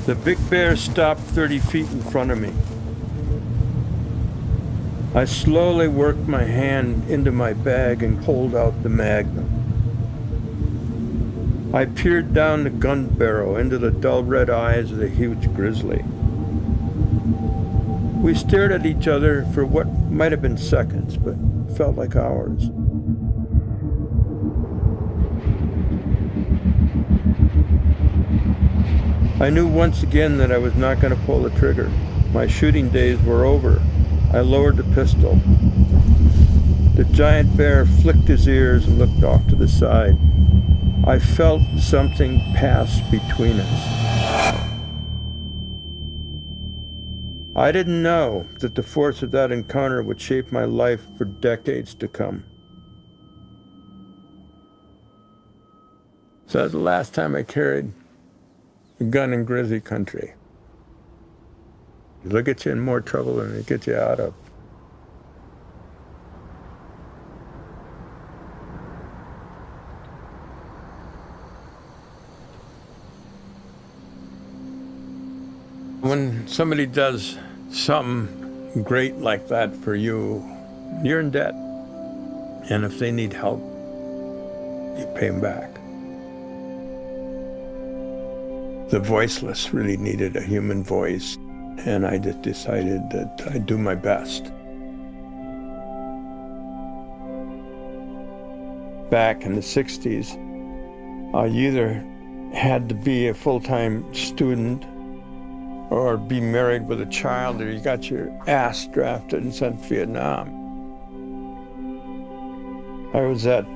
The big bear stopped 30 feet in front of me. I slowly worked my hand into my bag and pulled out the magnum. I peered down the gun barrel into the dull red eyes of the huge grizzly. We stared at each other for what might have been seconds, but felt like hours. I knew once again that I was not going to pull the trigger. My shooting days were over. I lowered the pistol. The giant bear flicked his ears and looked off to the side. I felt something pass between us. I didn't know that the force of that encounter would shape my life for decades to come. So that was the last time I carried a gun in Grizzly Country. It'll get you in more trouble than it gets you out of. When somebody does something great like that for you, you're in debt. And if they need help, you pay them back. The voiceless really needed a human voice, and I just decided that I'd do my best. Back in the 60s, you either had to be a full-time student or be married with a child, or you got your ass drafted and sent to Vietnam. I was at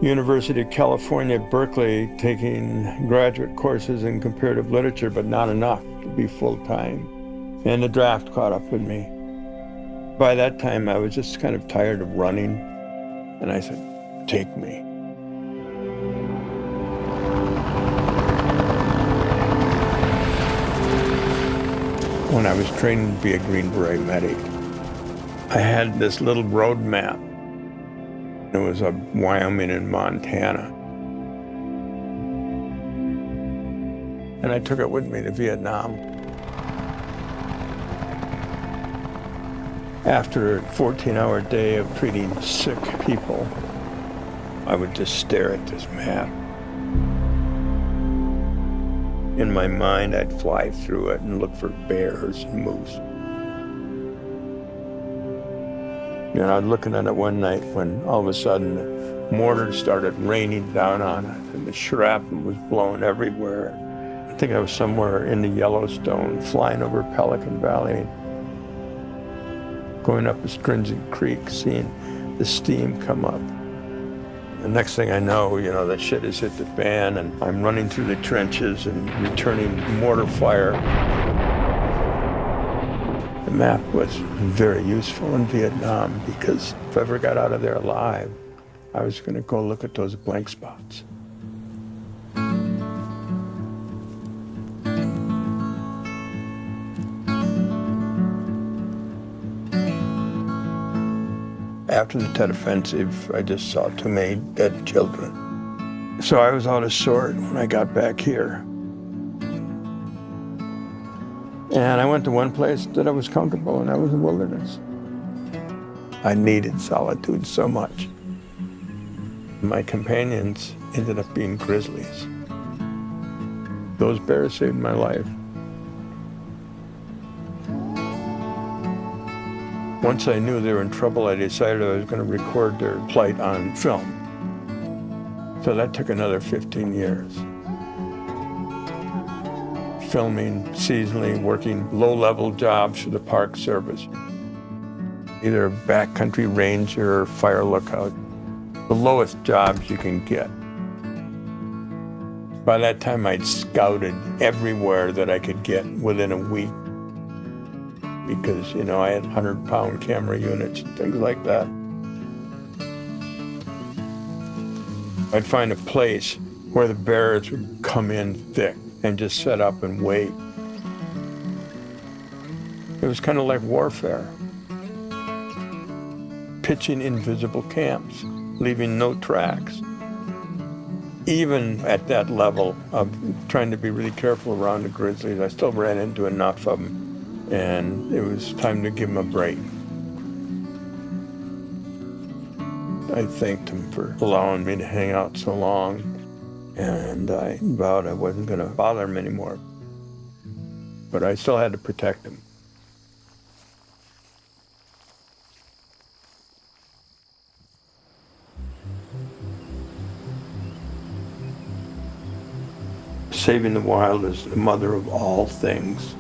University of California, Berkeley, taking graduate courses in comparative literature, but not enough to be full-time. And the draft caught up with me. By that time, I was just kind of tired of running, and I said, take me. When I was training to be a Green Beret medic, I had this little road map. It was of Wyoming and Montana. And I took it with me to Vietnam. After a 14-hour day of treating sick people, I would just stare at this map. In my mind, I'd fly through it and look for bears and moose. You know, I was looking at it one night when all of a sudden the mortars started raining down on it and the shrapnel was blowing everywhere. I think I was somewhere in the Yellowstone, flying over Pelican Valley, going up Astringent Creek, seeing the steam come up. The next thing I know, you know, the shit has hit the fan and I'm running through the trenches and returning mortar fire. The map was very useful in Vietnam because if I ever got out of there alive, I was going to go look at those blank spots. After the Tet Offensive, I just saw too many dead children. So I was out of sort when I got back here. And I went to one place that I was comfortable, and that was the wilderness. I needed solitude so much. My companions ended up being grizzlies. Those bears saved my life. Once I knew they were in trouble, I decided I was going to record their plight on film. So that took another 15 years. Filming seasonally, working low-level jobs for the Park Service. Either a backcountry ranger or fire lookout. The lowest jobs you can get. By that time, I'd scouted everywhere that I could get within a week. Because, you know, I had 100-pound camera units and things like that. I'd find a place where the bears would come in thick and just set up and wait. It was kind of like warfare. Pitching invisible camps, leaving no tracks. even at that level of trying to be really careful around the grizzlies, I still ran into enough of them, and it was time to give them a break. I thanked him for allowing me to hang out so long, and I vowed I wasn't going to bother him anymore. But I still had to protect him. Saving the wild is the mother of all things.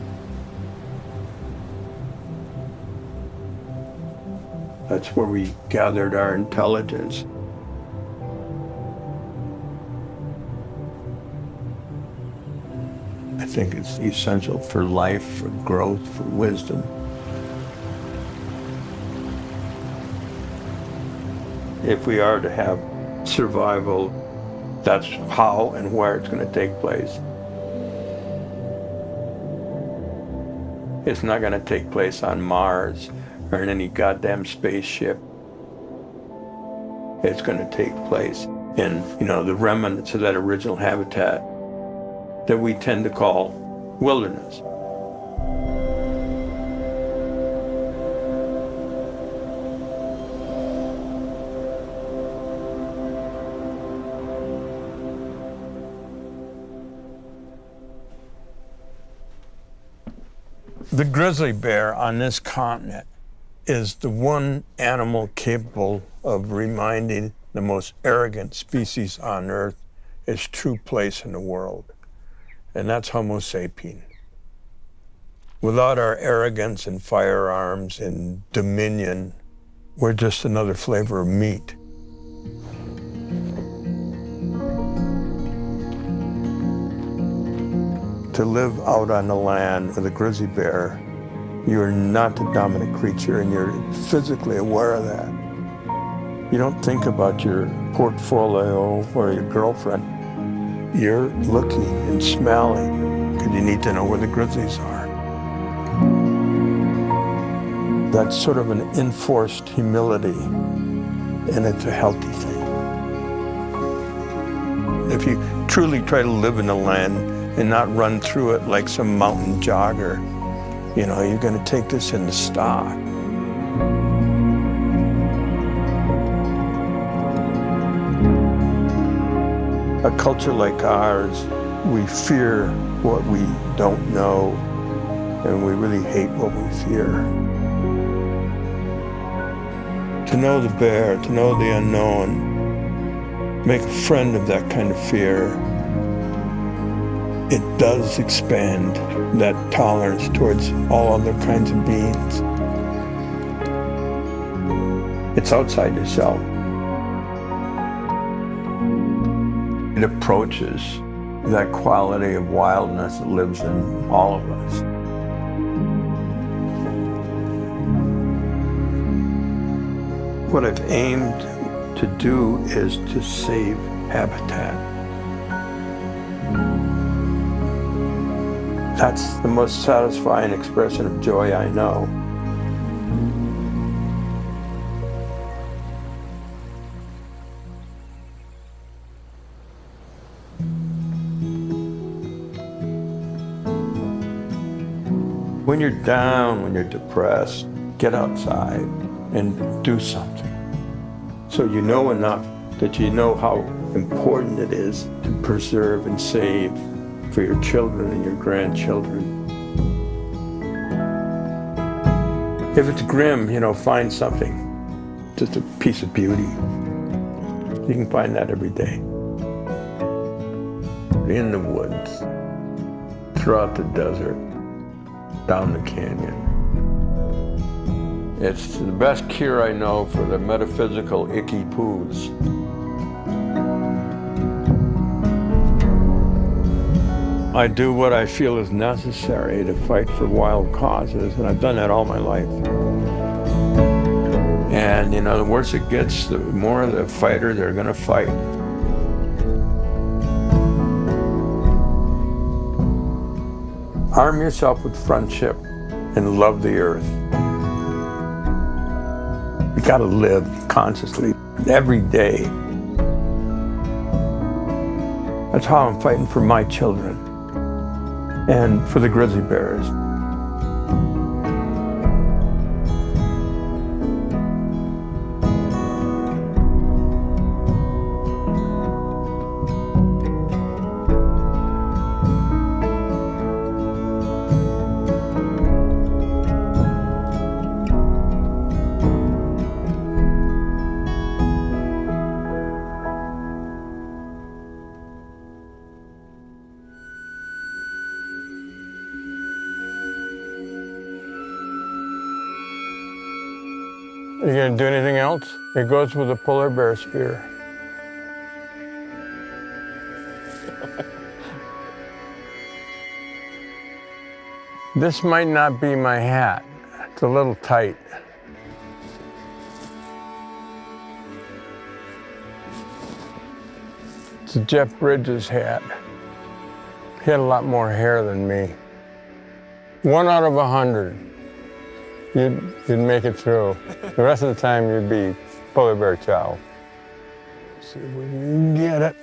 That's where we gathered our intelligence. I think it's essential for life, for growth, for wisdom. If we are to have survival, that's how and where it's going to take place. It's not going to take place on Mars or in any goddamn spaceship. It's going to take place in, the remnants of that original habitat that we tend to call wilderness. The grizzly bear on this continent is the one animal capable of reminding the most arrogant species on Earth its true place in the world, and that's Homo sapien. Without our arrogance and firearms and dominion, we're just another flavor of meat. To live out on the land with a grizzly bear, you're not the dominant creature, and you're physically aware of that. You don't think about your portfolio or your girlfriend. You're looking and smelling because you need to know where the grizzlies are. That's sort of an enforced humility, and it's a healthy thing. If you truly try to live in the land and not run through it like some mountain jogger, you're going to take this into stock. A culture like ours, we fear what we don't know, and we really hate what we fear. To know the bear, to know the unknown, make a friend of that kind of fear. It does expand that tolerance towards all other kinds of beings. It's outside yourself. It approaches that quality of wildness that lives in all of us. What I've aimed to do is to save habitat. That's the most satisfying expression of joy I know. When you're down, when you're depressed, get outside and do something. So you know enough that you know how important it is to preserve and save for your children and your grandchildren. If it's grim, find something, just a piece of beauty. You can find that every day. In the woods, throughout the desert, down the canyon. It's the best cure I know for the metaphysical icky poos. I do what I feel is necessary to fight for wild causes, and I've done that all my life. And, the worse it gets, the more the fighter they're going to fight. Arm yourself with friendship and love the earth. You got to live consciously every day. That's how I'm fighting for my children and for the grizzly bears. Are you gonna do anything else? It goes with a polar bear spear. This might not be my hat. It's a little tight. It's a Jeff Bridges hat. He had a lot more hair than me. 1 out of 100. You'd make it through. The rest of the time, you'd be polar bear chow. See if we can get it.